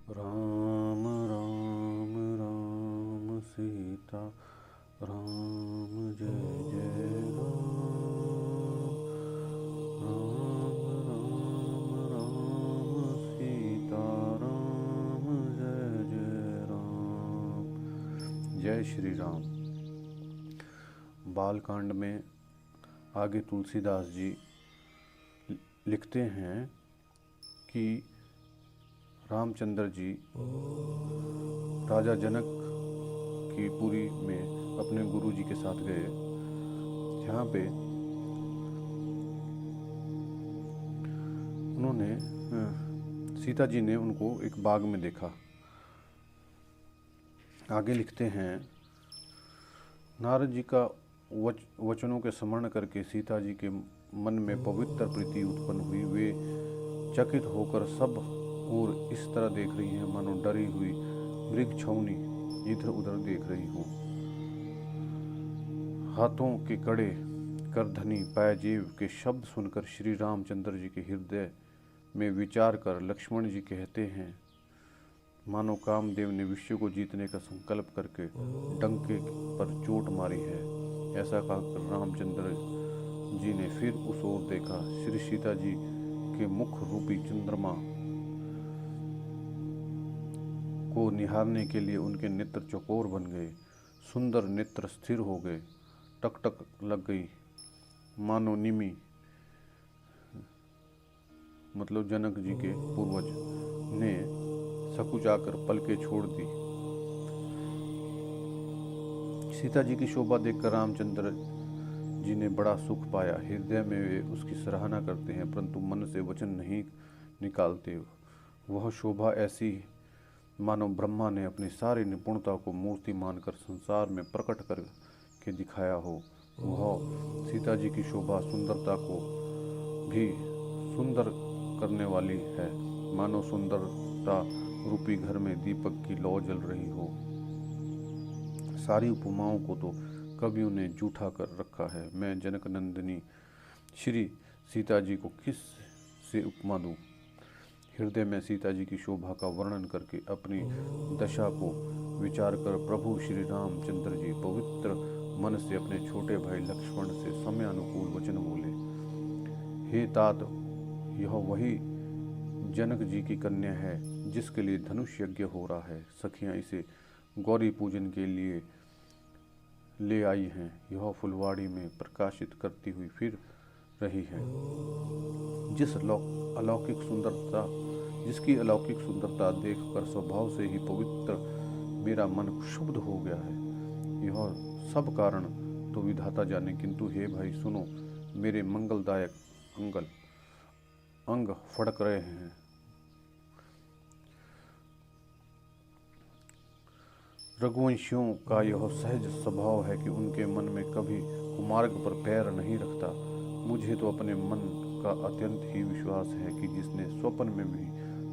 राम राम राम सीता राम जय जय राम। राम राम राम सीता राम जय जय राम। जय श्री राम। बालकांड में आगे तुलसीदास जी लिखते हैं कि रामचंद्र जी राजा जनक की पुरी में अपने गुरु जी के साथ गए, जहाँ पे उन्होंने सीता जी ने उनको एक बाग में देखा। आगे लिखते हैं, नारद जी का वचनों के स्मरण करके सीता जी के मन में पवित्र प्रीति उत्पन्न हुई। वे चकित होकर सब और इस तरह देख रही हैं मानो डरी हुई मृग छौनी इधर उधर देख रही हो। हाथों के कड़े करधनी पायजेब के शब्द सुनकर श्री रामचंद्र जी के हृदय में विचार कर लक्ष्मण जी कहते हैं, मानो कामदेव ने विश्व को जीतने का संकल्प करके डंके पर चोट मारी है। ऐसा कहकर रामचंद्र जी ने फिर उस ओर देखा। श्री सीता जी के मुख रूपी चंद्रमा को निहारने के लिए उनके नेत्र चकोर बन गए। सुंदर नेत्र स्थिर हो गए, टकटक लग गई, मानो निमि मतलब जनक जी के पूर्वज ने सकुचाकर पलके छोड़ दी। सीता जी की शोभा देखकर रामचंद्र जी ने बड़ा सुख पाया। हृदय में वे उसकी सराहना करते हैं, परंतु मन से वचन नहीं निकालते। वह शोभा ऐसी मानो ब्रह्मा ने अपनी सारी निपुणता को मूर्ति मानकर संसार में प्रकट करके दिखाया हो। वह सीता जी की शोभा सुंदरता को भी सुंदर करने वाली है, मानो सुंदरता रूपी घर में दीपक की लौ जल रही हो। सारी उपमाओं को तो कवियों ने जूठा कर रखा है। मैं जनक नंदिनी श्री सीता जी को किस से उपमा दूं? हृदय में सीता जी की शोभा का वर्णन करके अपनी दशा को विचार कर प्रभु श्री रामचंद्र जी पवित्र मन से अपने छोटे भाई लक्ष्मण से समयानुकूल वचन बोले, हे तात, यह वही जनक जी की कन्या है जिसके लिए धनुष यज्ञ हो रहा है। सखियां इसे गौरी पूजन के लिए ले आई हैं। यह फुलवाड़ी में प्रकाशित करती हुई फिर रही है। जिसकी अलौकिक सुंदरता देखकर स्वभाव से ही पवित्र मेरा मन क्षुब्ध हो गया है। यह सब कारण तो विधाता जाने, किंतु हे भाई सुनो, मेरे मंगलदायक अंग फड़क रहे हैं। रघुवंशियों का यह सहज स्वभाव है कि उनके मन में कभी कुमार्ग पर पैर नहीं रखता। मुझे तो अपने मन का अत्यंत ही विश्वास है कि जिसने स्वप्न में भी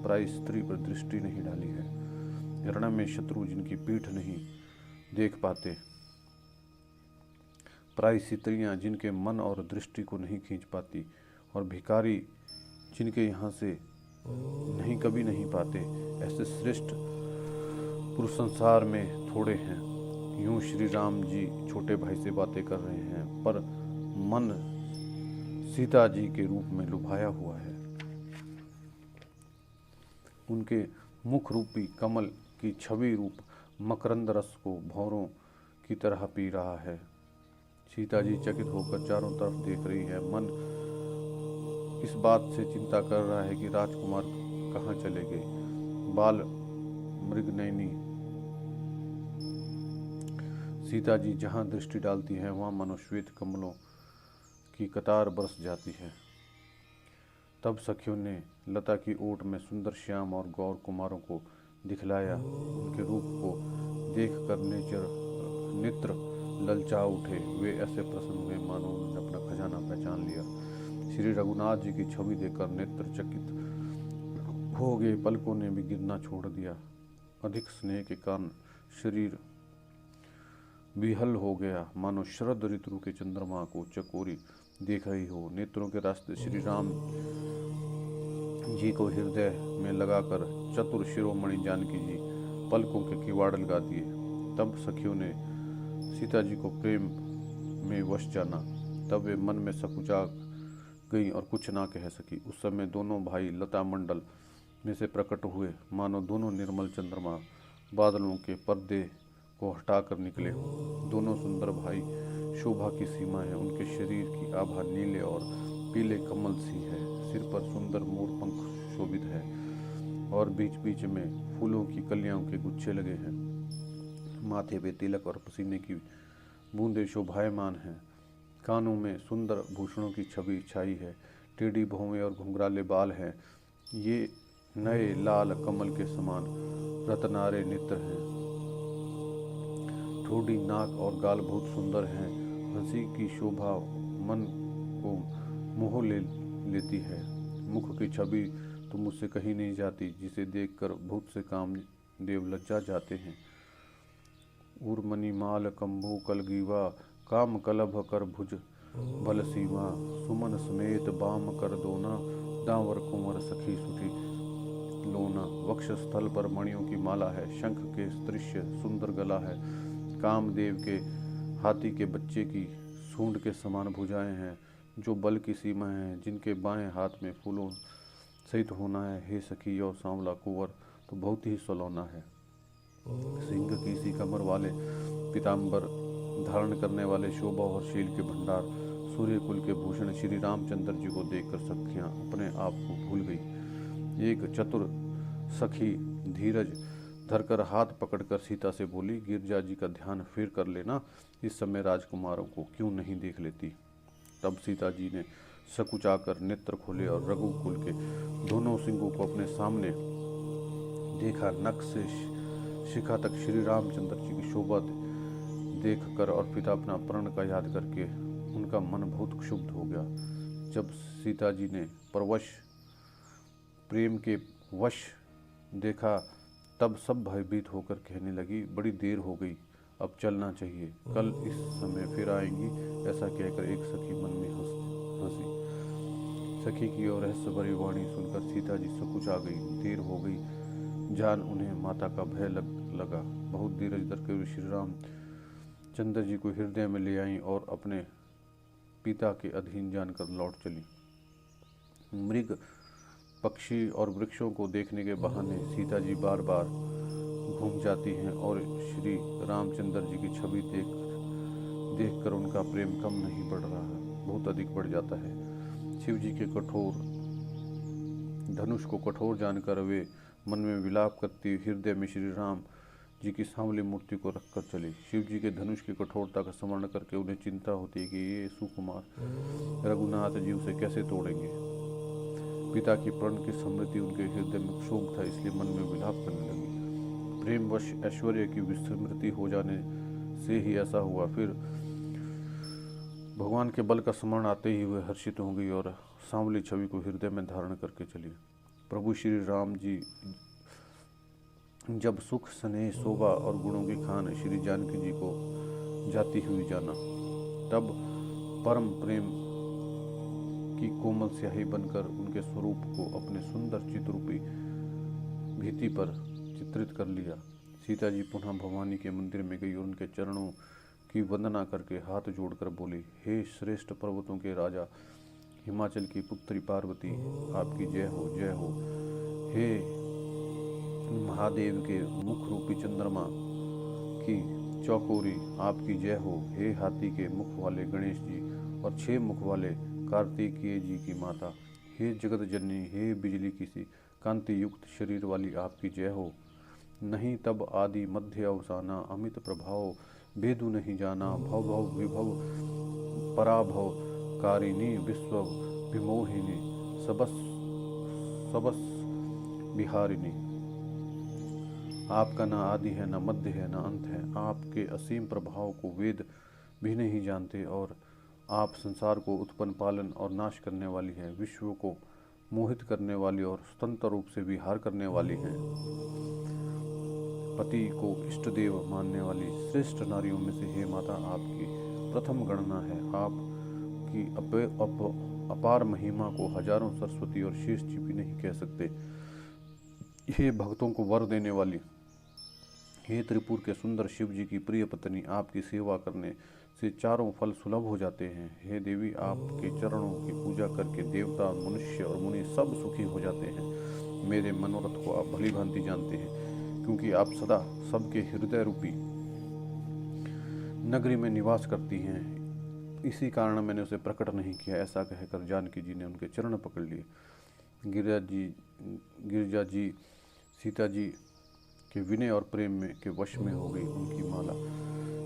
पराई स्त्री पर दृष्टि नहीं डाली है, रण में शत्रु जिनकी पीठ नहीं देख पाते, पराई स्त्रियां जिनके मन और दृष्टि को नहीं खींच पाती, और भिखारी जिनके यहाँ से नहीं कभी नहीं पाते, ऐसे श्रेष्ठ पुरुष संसार में थोड़े हैं। यूं श्री राम जी छोटे भाई से बातें कर रहे हैं, पर मन सीता जी के रूप में लुभाया हुआ है। उनके मुख रूपी कमल की छवि रूप मकरंद रस को भौरों की तरह पी रहा है। सीता जी चकित होकर चारों तरफ देख रही है। मन इस बात से चिंता कर रहा है कि राजकुमार कहाँ चले गए। बाल मृगनयनी सीता जी जहाँ दृष्टि डालती हैं वहाँ मानो श्वेत कमलों की कतार बरस जाती है। तब सखियों ने लता की ओट में सुंदर श्याम और गौर कुमारों को दिखलाया। उनके रूप को देख कर नेत्र ललचा उठे। वे ऐसे प्रसन्न हुए मानो उन्होंने अपना खजाना पहचान लिया। श्री रघुनाथ जी की छवि देखकर नेत्र चकित हो गए, पलकों ने भी गिरना छोड़ दिया। अधिक स्नेह के कारण शरीर विहल हो गया, मानो शरद ऋतु के चंद्रमा को चकोरी देख रही हो। नेत्रों के रास्ते श्री राम जी को हृदय में लगाकर चतुर शिरोमणि जानकी जी पलकों के किवाड़ लगा दिए। तब सखियों ने सीता जी को प्रेम में वश जाना। तब वे मन में सकुचा गई और कुछ ना कह सकी। उस समय दोनों भाई लता मंडल में से प्रकट हुए, मानो दोनों निर्मल चंद्रमा बादलों के पर्दे को हटाकर निकले। दोनों सुंदर भाई शोभा की सीमा है। उनके शरीर की आभा नीले और पीले कमल सी है। सिर पर सुंदर मोर पंख शोभित है और बीच बीच में फूलों की कलियों के गुच्छे लगे हैं। माथे पे तिलक और पसीने की बूंदें शोभायमान हैं। कानों में सुंदर भूषणों की छवि छाई है। टेढ़ी भौवें और घुंघराले बाल हैं। ये नए लाल कमल के समान रत्नारे नेत्र हैं। ठोड़ी नाक और गाल बहुत सुंदर हैं। हंसी की शोभा मन को मोह लेती है। मुख की छवि तो मुझसे कहीं नहीं जाती, जिसे देखकर बहुत से कामदेव लज्जा जाते हैं। उर्मणिमाल कंभू कलगीवा काम कलभ कर भुज बल सीमा सुमन समेत बाम कर दोना दांवर कुंवर सखी सुखी लोना। वक्ष स्थल पर मणियों की माला है। शंख के दृश्य सुंदर गला है। कामदेव के हाथी के बच्चे की सूंड के समान भुजाएं हैं, जो बल की सीमा है। जिनके बाएं हाथ में फूलों सहित होना है। हे सखी, और सांवला कुंवर तो बहुत ही सलोना है। सिंह की सी कमर वाले पीताम्बर धारण करने वाले शोभा और शील के भंडार सूर्य कुल के भूषण श्री रामचंद्र जी को देखकर सखियां अपने आप को भूल गई। एक चतुर सखी धीरज धरकर हाथ पकड़कर सीता से बोली, गिरजा जी का ध्यान फिर कर लेना, इस समय राजकुमारों को क्यों नहीं देख लेती। तब सीता जी ने सकुचाकर नेत्र खोले और रघुकुल के दोनों सिंहों को अपने सामने देखा। नख से शिखा तक श्री रामचंद्र जी की शोभा देख कर और पिता अपना प्रण का याद करके उनका मन बहुत क्षुब्ध हो गया। जब सीता जी ने परवश प्रेम के वश देखा, तब सब भयभीत होकर कहने लगी, बड़ी देर हो गई, अब चलना चाहिए, कल इस समय फिर आएंगी। ऐसा कहकर एक सखी मन में हंसी। सखी की और रहस्य भरी वाणी सुनकर सीता जी सकुचा गई। देर हो गई जान उन्हें माता का भय लगा। बहुत धीरज धरकर वे श्री राम चंद्र जी को हृदय में ले आई और अपने पिता के अधीन जानकर लौट चली। मृग पक्षी और वृक्षों को देखने के बहाने सीता जी बार बार घूम जाती हैं और श्री रामचंद्र जी की छवि देखकर उनका प्रेम कम नहीं बढ़ रहा है, बहुत अधिक बढ़ जाता है। शिव जी के कठोर धनुष को कठोर जानकर वे मन में विलाप करती हृदय में श्री राम जी की सांवली मूर्ति को रखकर चली। शिव जी के धनुष की कठोरता का स्मरण करके उन्हें चिंता होती है कि ये सुकुमार रघुनाथ जी उसे कैसे तोड़ेंगे। पिता की प्रण की स्मृति उनके हृदय में क्षोभ था, इसलिए मन में विलाप करने लगी। प्रेमवश ऐश्वर्य की विस्मृति हो जाने से ही ऐसा हुआ। फिर भगवान के बल का स्मरण आते ही वे हर्षित हो गई और सांवली छवि को हृदय में धारण करके चली। प्रभु श्री राम जी जब सुख स्नेह शोभा और गुणों की खान श्री जानकी जी को जाती हुई जाना, तब परम प्रेम की कोमल स्याही बनकर उनके स्वरूप को अपने सुंदर चित्ररूपी भित्ति पर चित्रित कर लिया। सीता जी पुनः भवानी के मंदिर में गई और उनके चरणों की वंदना करके हाथ जोड़कर बोली, हे श्रेष्ठ पर्वतों के राजा, हिमाचल की पुत्री पार्वती, आपकी जय हो जय हो। हे महादेव के मुख रूपी चंद्रमा की चौकोरी, आपकी जय हो। हे हाथी के मुख वाले गणेश जी और 6 मुख वाले कार्तिकेय जी की माता, हे जगत जननी, हे बिजली की सी कांति युक्त शरीर वाली, आपकी जय हो। नहीं तब आदि मध्य अवसाना, अमित प्रभाव भेदु नहीं जाना, भव भव विभव पराभव कारिणी, विश्व विमोहिनी, सबस बिहारिणी। आपका न आदि है, न मध्य है, न अंत है। आपके असीम प्रभाव को वेद भी नहीं जानते और आप संसार को उत्पन्न पालन और नाश करने वाली हैं, विश्व को मोहित करने वाली और स्वतंत्र रूप से विहार करने वाली हैं। पति को इष्ट देव मानने वाली श्रेष्ठ नारियों में से हे माता, आपकी प्रथम गणना है। आपकी अपार महिमा को हजारों सरस्वती और शेष जी भी नहीं कह सकते। हे भक्तों को वर देने वाली, हे त्रिपुर के सुंदर शिव जी की प्रिय पत्नी, आपकी सेवा करने से चारों फल सुलभ हो जाते हैं। हे देवी, आपके चरणों की पूजा करके देवता, मनुष्य और मुनि सब सुखी हो जाते हैं। मेरे मनोरथ को आप भली भांति जानते हैं, क्योंकि आप सदा सबके हृदय रूपी नगरी में निवास करती हैं। इसी कारण मैंने उसे प्रकट नहीं किया। ऐसा कहकर जानकी जी ने उनके चरण पकड़ लिए। गिरिजा जी सीता जी के विनय और प्रेम में के वश में हो गई। उनकी माला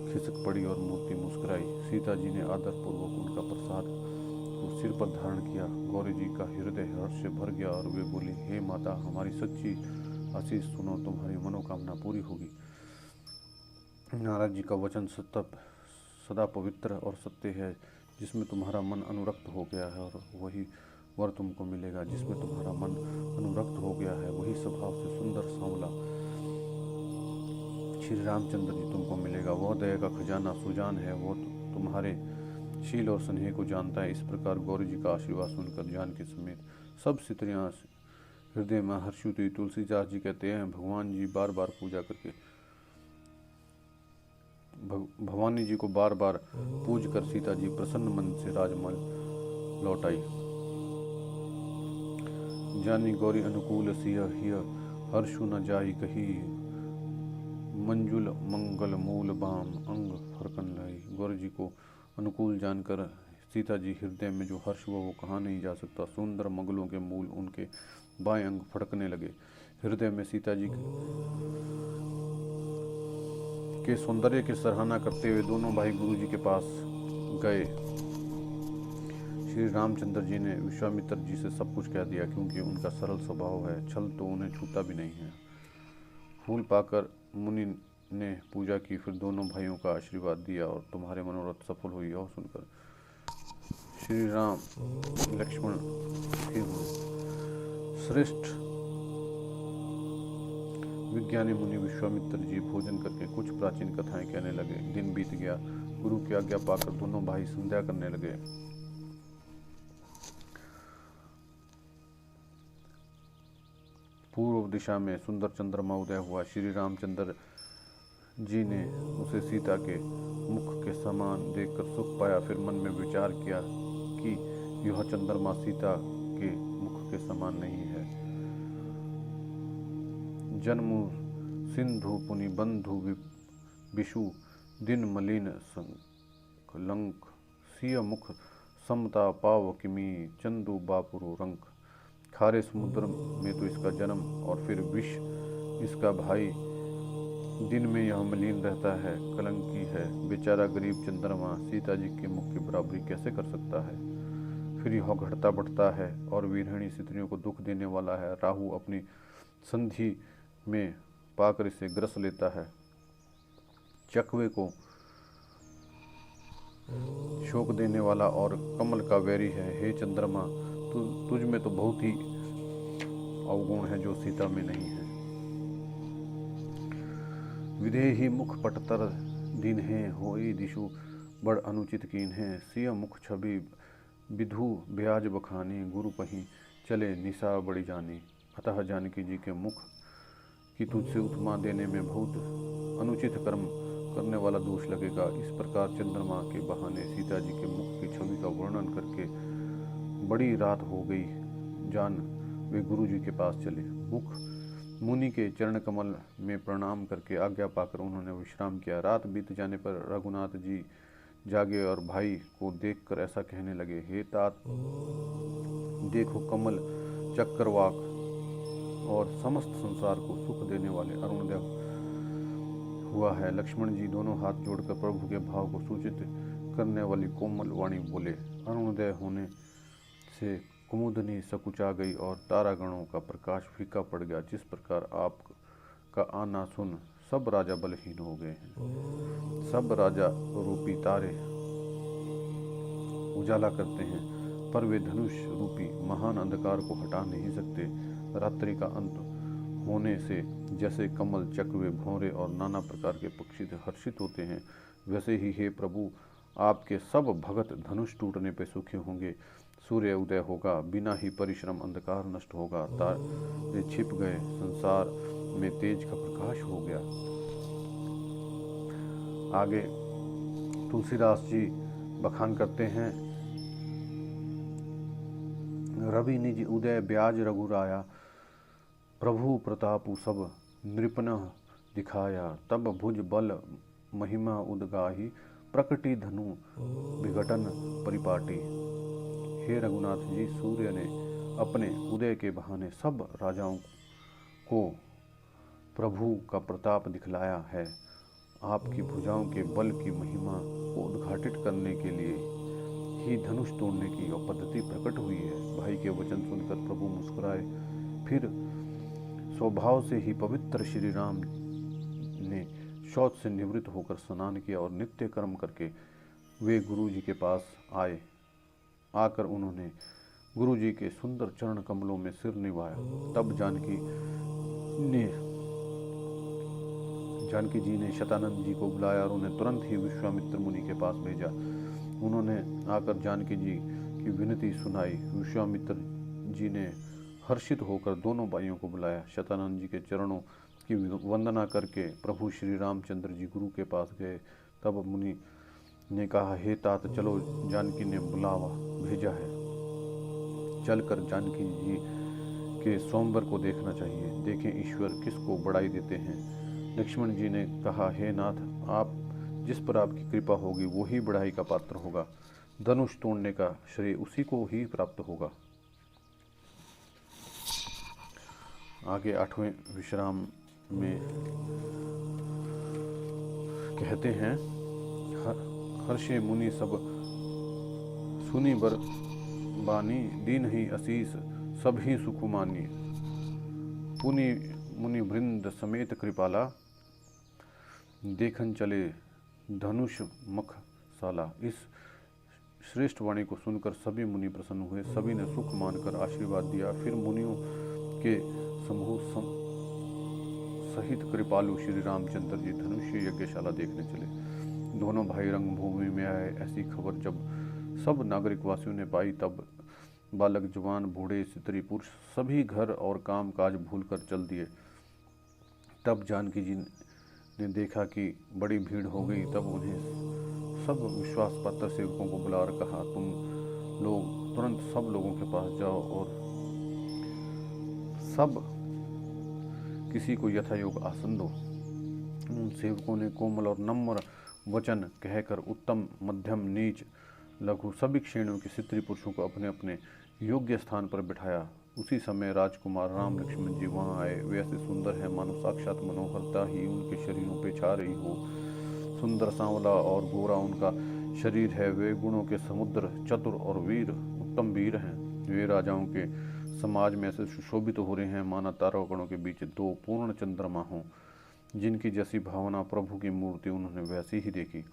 खिसक पड़ी और मूर्ति मुस्कुराई। सीता जी ने आदरपूर्वक उनका प्रसाद को सिर पर धारण किया। गौरी जी का हृदय हर्ष से भर गया और वे बोली, हे माता, हमारी सच्ची आशीष सुनो, तुम्हारी मनोकामना पूरी होगी। नारद जी का वचन सदा पवित्र और सत्य है। जिसमें तुम्हारा मन अनुरक्त हो गया है और वही वर तुमको मिलेगा। जिसमें तुम्हारा मन अनुरक्त हो गया है वही स्वभाव से सुंदर सांवला श्री रामचंद्र जी तुमको मिलेगा। वह दया का खजाना सुजान है, वो तुम्हारे शील और स्नेह को जानता है। इस प्रकार गौरी जी का आशीर्वाद सुनकर जानकी समेत सब स्त्रियां हृदय में हर्षित हुई। तुलसीदास जी कहते हैं, भगवान जी बार बार पूजा करके भवानी जी को बार बार पूज कर सीता जी प्रसन्न मन से राजमहल लौट आई। जानी गौरी अनुकूल सिय हिय, हर्षु न जाई कही, मंजुल मंगल मूल बाम अंग फरकन लाई। गौरी जी को अनुकूल जानकर सीता जी हृदय में जो हर्ष हुआ वो कहा नहीं जा सकता। सुंदर मंगलों के मूल उनके बाएं अंग फड़कने लगे। हृदय में सीता जी के सौंदर्य की सराहना करते हुए दोनों भाई गुरु जी के पास गए। श्री रामचंद्र जी ने विश्वामित्र जी से सब कुछ कह दिया, क्योंकि उनका सरल स्वभाव है, छल तो उन्हें छूता भी नहीं है। फूल पाकर मुनि ने पूजा की, फिर दोनों भाइयों का आशीर्वाद दिया और तुम्हारे मनोरथ सफल हुई। और सुनकर श्री राम लक्ष्मण सुखी हुए। श्रेष्ठ विज्ञानी मुनि विश्वामित्र जी भोजन करके कुछ प्राचीन कथाएं कहने लगे। दिन बीत गया। गुरु की आज्ञा पाकर दोनों भाई संध्या करने लगे। पूर्व दिशा में सुंदर चंद्रमा उदय हुआ। श्री रामचंद्र जी ने उसे सीता के मुख के समान देखकर सुख पाया। फिर मन में विचार किया कि यह चंद्रमा सीता के मुख के समान नहीं है। जन्मु सिंधु पुनि बंधु विषु, दिन मलिन लंक, सिय मुख समता पाव किमी, चंदु बापुरु रंक। खारे समुद्र में तो इसका जन्म और फिर विष इसका भाई। दिन में यह मलिन रहता है, कलंकी है। बेचारा गरीब चंद्रमा सीता जी के मुख की बराबरी कैसे कर सकता है। फिर यह घटता बढ़ता है और वीरहिणी स्त्रियों को दुख देने वाला है। राहु अपनी संधि में पाकर इसे ग्रस लेता है। चकवे को शोक देने वाला और कमल का वैरी है। हे चंद्रमा, तुझ में तो बहुत ही अवगुण है जो सीता में नहीं है। विदेही मुख पटतर दिन है, होई दिशु बड़ अनुचित कीन है। सिय मुख छवि विधु ब्याज बखानी, गुरु पही चले निशा बड़ी जानी। अतः जानकी जी के मुख कि तुझसे उत्मा देने में बहुत अनुचित कर्म करने वाला दोष लगेगा। इस प्रकार चंद्रमा के बहाने सीता जी के मुख की छवि का वर्णन करके बड़ी रात हो गई। जान वे गुरु जी के पास चले। मुख मुनि के चरण कमल में प्रणाम करके आज्ञा पाकर उन्होंने विश्राम किया। रात बीत जाने पर रघुनाथ जी जागे और भाई को देखकर ऐसा कहने लगे, हे तात, देखो कमल चक्रवाक और समस्त संसार को सुख देने वाले अरुणोदय हुआ है। लक्ष्मण जी दोनों हाथ जोड़कर प्रभु के भाव को सूचित करने वाली कोमल वाणी बोले। अरुणोदय होने से कुमुदनी सकुचा गई और तारागणों का प्रकाश फीका पड़ गया। जिस प्रकार आपका आना सुन सब राजा बलहीन हो गए हैं। सब राजा रूपी तारे उजाला करते हैं, पर वे धनुष रूपी महान अंधकार को हटा नहीं सकते। रात्रि का अंत होने से जैसे कमल, चकवे, भौरे और नाना प्रकार के पक्षी हर्षित होते हैं, वैसे ही हे प्रभु, आपके सब भगत धनुष टूटने पर सुखी होंगे। सूर्य उदय होगा, बिना ही परिश्रम अंधकार नष्ट होगा, तारे छिप गए, संसार में तेज का प्रकाश हो गया। आगे तुलसीदास जी बखान करते हैं, रवि निज उदय ब्याज रघुराया, प्रभु प्रतापु सब नृपनः दिखाया, तब भुज बल महिमा उदगाही, प्रकटी धनु विघटन परिपाटी। हे रघुनाथ जी, सूर्य ने अपने उदय के बहाने सब राजाओं को प्रभु का प्रताप दिखलाया है। आपकी भुजाओं के बल की महिमा को उद्घाटित करने के लिए ही धनुष तोड़ने की पद्धति प्रकट हुई है। भाई के वचन सुनकर प्रभु मुस्कुराए, फिर स्वभाव से ही पवित्र श्री राम ने शौच से निवृत्त होकर स्नान किया और नित्य कर्म करके वे गुरु जी के पास आए। आकर उन्होंने गुरु जी के सुंदर चरण कमलों में सिर निभाया। तब जानकी जी ने शतानंद जी को बुलाया और उन्हें तुरंत ही विश्वामित्र मुनि के पास भेजा। उन्होंने आकर जानकी जी की विनती सुनाई। विश्वामित्र जी ने हर्षित होकर दोनों भाइयों को बुलाया। शतानंद जी के चरणों की वंदना करके प्रभु श्री रामचंद्र जी गुरु के पास गए। तब मुनि ने कहा, हे तात, चलो, जानकी ने बुलावा भेजा है, चलकर जानकी जी के स्वयंवर को देखना चाहिए, देखें ईश्वर किसको बड़ाई देते हैं। लक्ष्मण जी ने कहा, हे नाथ, आप जिस पर आपकी कृपा होगी वो ही बढ़ाई का पात्र होगा। धनुष तोड़ने का श्रेय उसी को ही प्राप्त होगा। आगे 8वें विश्राम में कहते हैं, हर्षे मुनि सब सुनी बर बानी, दीन ही असीस सब ही सुकुमानी। पुनि मुनि वृंद समेत कृपाला, देखन चले धनुष मख साला। इस श्रेष्ठ वाणी को सुनकर सभी मुनि प्रसन्न हुए। सभी ने सुख मानकर आशीर्वाद दिया। फिर मुनियों के समूह सहित कृपालु श्री रामचंद्र जी धनुष्य यज्ञशाला देखने चले। दोनों भाई रंगभूमि में आए। ऐसी खबर जब सब नागरिक वासियों ने पाई, तब बालक, जवान, बूढ़े, स्त्री, पुरुष सभी घर और काम काज भूलकर चल दिए। तब जानकी जी ने देखा कि बड़ी भीड़ हो गई। तब उन्हें सब विश्वास पात्र सेवकों को बुलाकर कहा, तुम लोग तुरंत सब लोगों के पास जाओ और सब किसी को यथायोग आसन दो। उन सेवकों ने कोमल और नम्र वचन कहकर उत्तम, मध्यम, नीच, लघु सभी श्रेणियों के स्त्री पुरुषों को अपने अपने योग्य स्थान पर बिठाया। उसी समय राजकुमार राम लक्ष्मण जी वहां आए। वे ऐसे सुंदर हैं मानो साक्षात मनोहरता ही उनके शरीरों पे छा रही हो। सुंदर, सांवला और गोरा उनका शरीर है। वे गुणों के समुद्र, चतुर और वीर, उत्तम वीर हैं। वे राजाओं के समाज में ऐसे सुशोभित हो रहे हैं माना तारागणों के बीच 2 पूर्ण चंद्रमा हों। जिनकी जैसी भावना प्रभु की मूर्ति उन्होंने वैसी ही देखी।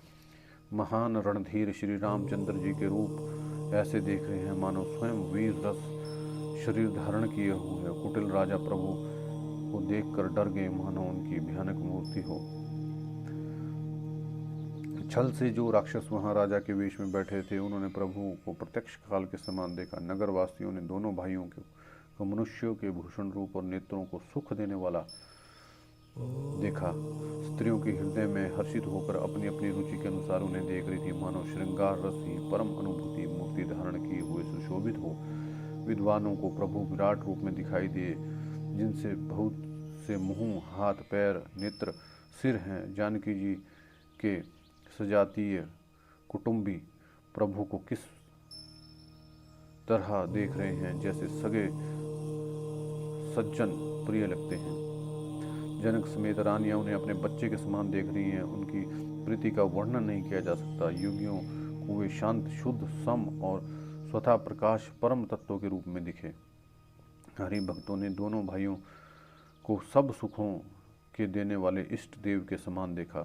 महान रणधीर श्री रामचंद्र जी के रूप ऐसे देख रहे हैं मानो स्वयं वीर रस शरीर धारण किए हुए। कुटिल राजा प्रभु को देखकर डर गए मानो उनकी भयानक मूर्ति हो। छल से जो राक्षस वहां राजा के वेश में बैठे थे, उन्होंने प्रभु को प्रत्यक्ष काल के समान देखा। नगर वासियों ने दोनों भाइयों को मनुष्यों के भूषण रूप और नेत्रों को सुख देने वाला देखा। स्त्रियों के हृदय में हर्षित होकर अपनी अपनी रुचि के अनुसार उन्हें देख रही थी मानो श्रृंगार रस ही परम अनुभूति मूर्ति धारण किए हुए सुशोभित हो। विद्वानों को प्रभु विराट रूप में दिखाई दिए, जिनसे बहुत से मुंह, हाथ, पैर, नेत्र, सिर हैं। जानकी जी के सजातीय कुटुंबी प्रभु को किस तरह देख रहे हैं, जैसे सगे सज्जन प्रिय लगते हैं। जनक समेत रानियां उन्हें अपने बच्चे के समान देख रही हैं। उनकी प्रीति का वर्णन नहीं किया जा सकता। योगियों को वे शांत, शुद्ध, सम और स्वतः प्रकाश परम तत्व के रूप में दिखे। हरि भक्तों ने दोनों भाइयों को सब सुखों के देने वाले इष्ट देव के समान देखा।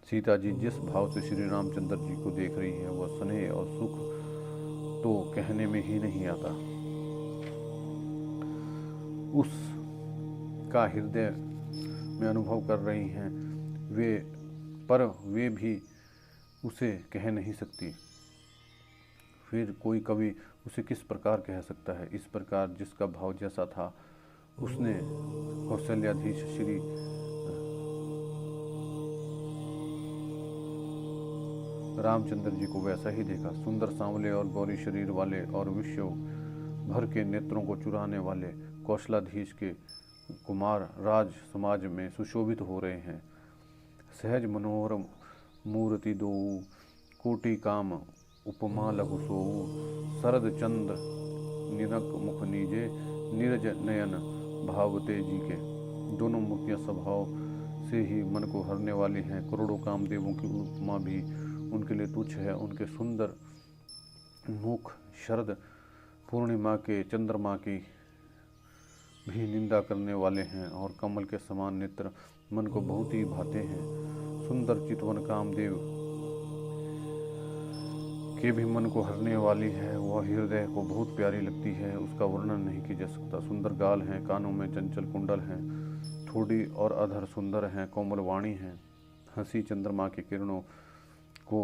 सीता जी जिस भाव से श्री रामचंद्र जी को देख रही हैं, वह स्नेह और सुख तो कहने में ही नहीं आता। उस का हृदय में अनुभव कर रही हैं वे भी उसे कह नहीं सकती। फिर कोई कवि उसे किस प्रकार कह सकता है। इस प्रकार जिसका भाव जैसा था उसने कौशल्याधीश श्री रामचंद्र जी को वैसा ही देखा। सुंदर सांवले और गौरी शरीर वाले और विश्व भर के नेत्रों को चुराने वाले कौशलाधीश के कुमार राज समाज में सुशोभित हो रहे हैं। सहज मनोहर मूर्ति दो कोटि काम उपमा लघु सोऊ शरद चंद्र निरक मुख नीजे नीरज नयन भावते जी के। दोनों मूर्तियां स्वभाव से ही मन को हरने वाली हैं। करोड़ों कामदेवों की उपमा भी उनके लिए तुच्छ है। उनके सुंदर मुख शरद पूर्णिमा के चंद्रमा की भी निंदा करने वाले हैं और कमल के समान नेत्र मन को बहुत ही भाते हैं। सुंदर चितवन कामदेव के भी मन को हरने वाली है। वह हृदय को बहुत प्यारी लगती है, उसका वर्णन नहीं किया जा सकता। सुंदर गाल हैं, कानों में चंचल कुंडल हैं, ठोड़ी और अधर सुंदर हैं, कोमल वाणी हैं। हंसी चंद्रमा की किरणों को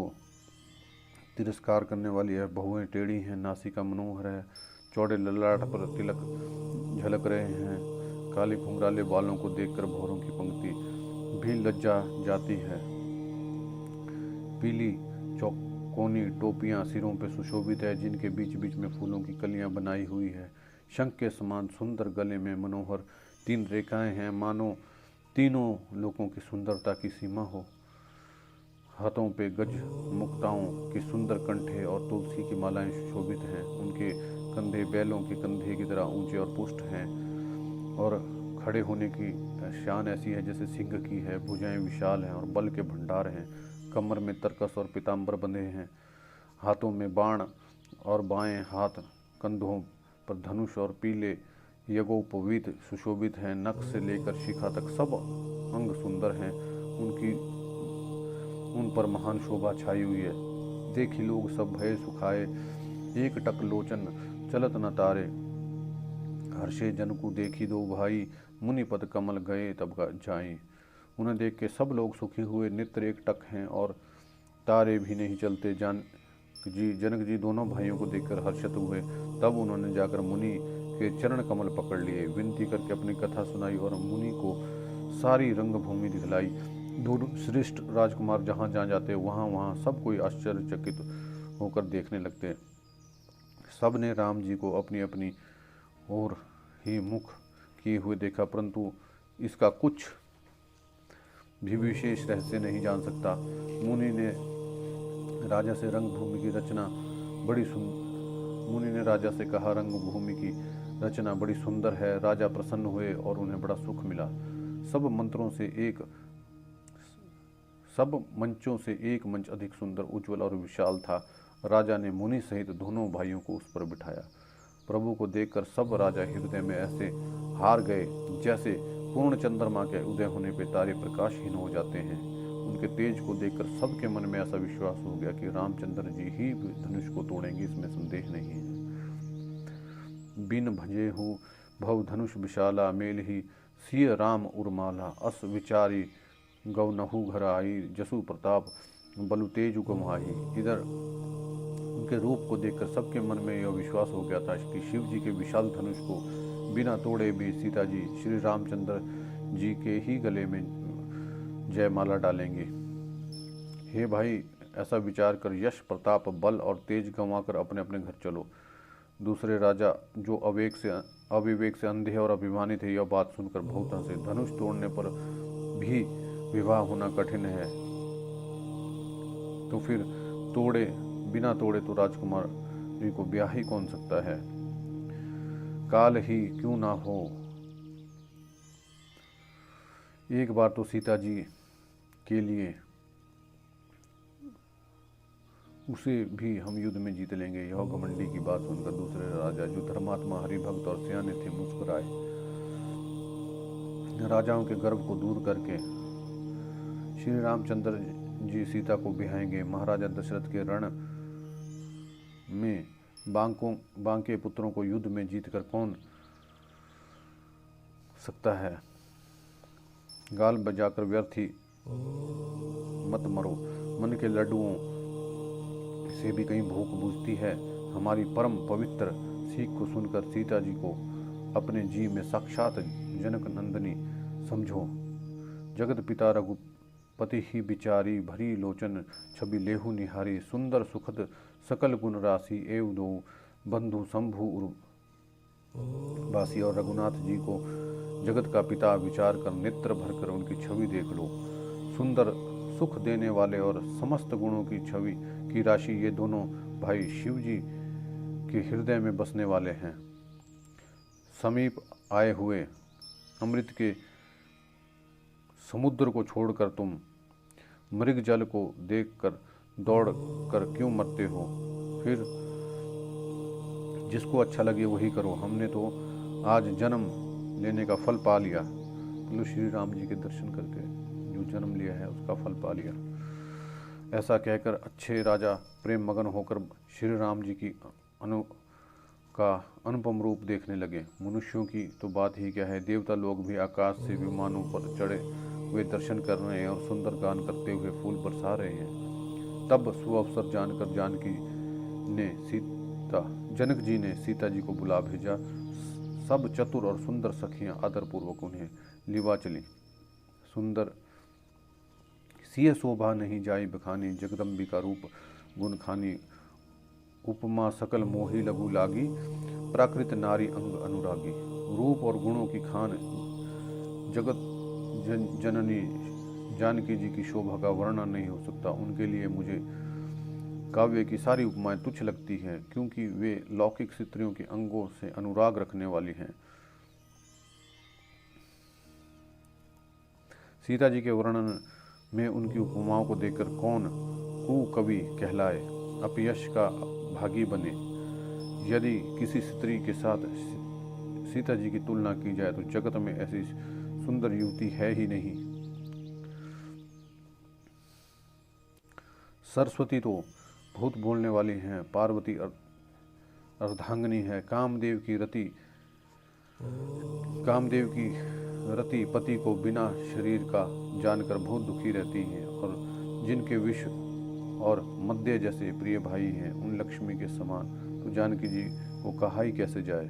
तिरस्कार करने वाली है। बहुएं टेढ़ी हैं, नासिका मनोहर है, चौड़े ललाट पर तिलक झलक रहे हैं। काले घुंघराले बालों को देखकर भौरों की पंक्ति भी लज्जा जाती है। पीली चौकोनी टोपियां सिरों पर सुशोभित है, जिनके बीच बीच में फूलों की कलियां बनाई हुई है। शंख के समान सुंदर गले में मनोहर 3 रेखाएं हैं, मानो तीनों लोगों की सुंदरता की सीमा हो। हाथों पे गज मुक्ताओं की सुंदर कंठे और तुलसी की मालाएं सुशोभित हैं। उनके कंधे बैलों के कंधे की तरह ऊंचे और पुष्ट हैं और खड़े होने की शान ऐसी है जैसे सिंह की है। भुजाएं विशाल हैं और बल के भंडार हैं। कमर में तरकस और पीताम्बर बंधे हैं। हाथों में बाण और बाएं हाथ कंधों पर धनुष और पीले यज्ञोपवीत सुशोभित हैं। नख से लेकर शिखा तक सब अंग सुंदर हैं। उन पर महान शोभा छाई हुई है। देखी लोग सब भय सुखाए, एक टक लोचन चलत न तारे। हर्षे जन को देखी दो भाई, मुनि पद कमल गए तब जाए। उन्हें देख के सब लोग सुखी हुए, नेत्र एक टक हैं और तारे भी नहीं चलते। जनक जी दोनों भाइयों को देखकर हर्षित हुए। तब उन्होंने जाकर मुनि के चरण कमल पकड़ लिए, विनती करके अपनी कथा सुनाई और मुनि को सारी रंगभूमि दिखलाई। दोनों श्रेष्ठ राजकुमार जहाँ जहाँ जाते वहाँ सब कोई आश्चर्यचकित होकर देखने लगते। सब ने राम जी को अपनी अपनी ओर ही मुख किए हुए देखा, परंतु इसका कुछ भी विशेष रहस्य नहीं जान सकता। मुनि ने राजा से रंगभूमि की रचना मुनि ने राजा से कहा, रंगभूमि की रचना बड़ी सुंदर है। राजा प्रसन्न हुए और उन्हें बड़ा सुख मिला। सब मंचों से एक मंच अधिक सुंदर, उज्जवल और विशाल था। राजा ने मुनि सहित दोनों भाइयों को उस पर बिठाया। प्रभु को देखकर सब राजा हृदय में ऐसे हार गए जैसे पूर्ण चंद्रमा के उदय होने पर तारे प्रकाशहीन हो जाते हैं। उनके तेज को देखकर सबके मन में ऐसा विश्वास हो गया कि रामचंद्र जी ही धनुष को तोड़ेंगे, इसमें संदेह नहीं है। बिन भजे हूँ भव धनुष विशाला, मेल ही सिय राम उर्माला। अस विचारी गौनहु घर आई, जसु प्रताप बलु तेजु गमाही। इधर उनके रूप को देखकर सबके मन में यह विश्वास हो गया था कि शिव जी के विशाल धनुष को बिना तोड़े भी सीता जी श्री रामचंद्र जी के ही गले में जयमाला डालेंगे। हे भाई, ऐसा विचार कर यश प्रताप बल और तेज गंवाकर अपने अपने घर चलो। दूसरे राजा जो अविवेक से अंधे और अभिमानी थे, यह बात सुनकर बहुत हंसे। धनुष तोड़ने पर भी विवाह होना कठिन है, तो फिर बिना तोड़े तो राजकुमार जी को ब्याह ही कौन सकता है। काल ही क्यों ना हो, एक बार तो सीता जी के लिए उसे भी हम युद्ध में जीत लेंगे। यह घमंडी की बात सुनकर दूसरे राजा जो धर्मात्मा हरिभक्त और सियाने थे मुस्कुराए। राजाओं के गर्व को दूर करके श्री रामचंद्र जी सीता को बिहाएंगे। महाराजा दशरथ के रण में बांके पुत्रों को युद्ध में जीतकर कौन सकता है। गाल बजाकर व्यर्थ ही मत मरो, मन के लड्डुओं से भी कहीं भूख बुझती है। हमारी परम पवित्र सीख को सुनकर सीता जी को अपने जी में साक्षात जनक नंदनी समझो। जगत पिता रघुपति ही बिचारी, भरी लोचन छवि लेहु निहारी। सुंदर सुखद सकल गुण राशि, एव दो बंधु शंभु वासी। और रघुनाथ जी को जगत का पिता विचार कर नेत्र भरकर उनकी छवि देख लो। सुंदर सुख देने वाले और समस्त गुणों की छवि की राशि ये दोनों भाई शिव जी के हृदय में बसने वाले हैं। समीप आए हुए अमृत के समुद्र को छोड़कर तुम मृग जल को देखकर दौड़ कर क्यों मरते हो? फिर जिसको अच्छा लगे वही करो। हमने तो आज जन्म लेने का फल पा लिया। मतलब श्री राम जी के दर्शन करके जो जन्म लिया है उसका फल पा लिया। ऐसा कहकर अच्छे राजा प्रेम मगन होकर श्री राम जी की अनुपम रूप देखने लगे। मनुष्यों की तो बात ही क्या है, देवता लोग भी आकाश से विमानों पर चढ़े हुए दर्शन कर रहे हैं और सुंदर गान करते हुए फूल बरसा रहे हैं। तब सुअवसर जानकर जनक जी ने सीता जी को बुला भेजा। सब चतुर और सुंदर सखियां आदरपूर्वक उन्हें लिवा चली। सुंदर सिय शोभा नहीं जाई बखानी, जगदम्बिका रूप गुण खानी। उपमा सकल मोही लघु लागी, प्राकृत नारी अंग अनुरागी। रूप और गुणों की खान जगत जननी जानकी जी की शोभा का वर्णन नहीं हो सकता। उनके लिए मुझे काव्य की सारी उपमाएं तुच्छ लगती हैं, क्योंकि वे लौकिक स्त्रियों के अंगों से अनुराग रखने वाली हैं। सीता जी के वर्णन में उनकी उपमाओं को देखकर कौन कुकवि कहलाए, अपयश का भागी बने। यदि किसी स्त्री के साथ सीता जी की तुलना की जाए तो जगत में ऐसी सुंदर युवती है ही नहीं। सरस्वती तो बहुत बोलने वाली हैं, पार्वती अर्धांगिनी है। कामदेव की रति पति को बिना शरीर का जानकर बहुत दुखी रहती हैं, और जिनके विष और मध्य जैसे प्रिय भाई हैं उन लक्ष्मी के समान तो जानकी जी को कहा ही कैसे जाए।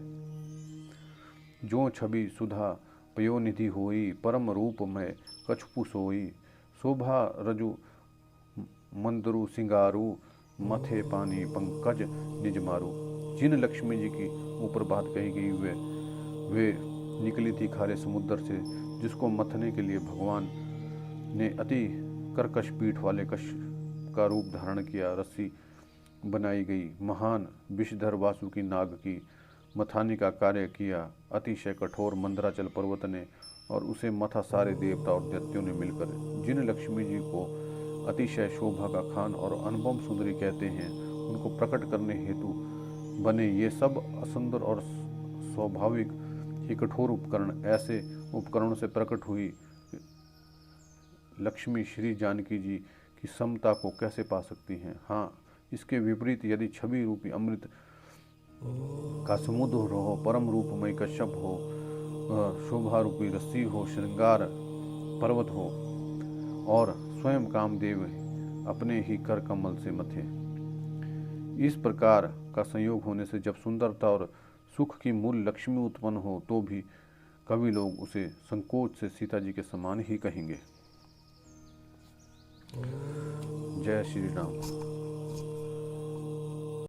जो छवि सुधा पयोनिधि होई, परम रूप में कछपु सोई। शोभा रजु मंदरु सिंगारू, मथे पानी पंकज निज मारू। जिन लक्ष्मी जी की ऊपर बात कही गई वे निकली थी खारे समुद्र से, जिसको मथने के लिए भगवान ने अति कर्कश पीठ वाले कश का रूप धारण किया। रस्सी बनाई गई, महान विषधर वासुकी नाग की मथानी का कार्य किया। अतिशय कठोर मंदराचल पर्वत ने और उसे मथा सारे देवता और दैत्यों ने मिलकर। जिन लक्ष्मी जी को अतिशय शोभा का खान और अनुपम सुंदरी कहते हैं, उनको प्रकट करने हेतु बने ये सब असुंदर और स्वाभाविक ही कठोर उपकरण, ऐसे उपकरणों से प्रकट हुई लक्ष्मी श्री जानकी जी की समता को कैसे पा सकती हैं? हाँ, इसके विपरीत यदि छवि रूपी अमृत का समुद्र हो, परम रूपमय कश्यप हो, शोभा रूपी रस्सी हो, श्रृंगार पर्वत हो और स्वयं कामदेव अपने ही कर कमल से मथे, इस प्रकार का संयोग होने से जब सुंदरता और सुख की मूल लक्ष्मी उत्पन्न हो तो भी कवि लोग उसे संकोच से सीता जी के समान ही कहेंगे। जय श्री राम।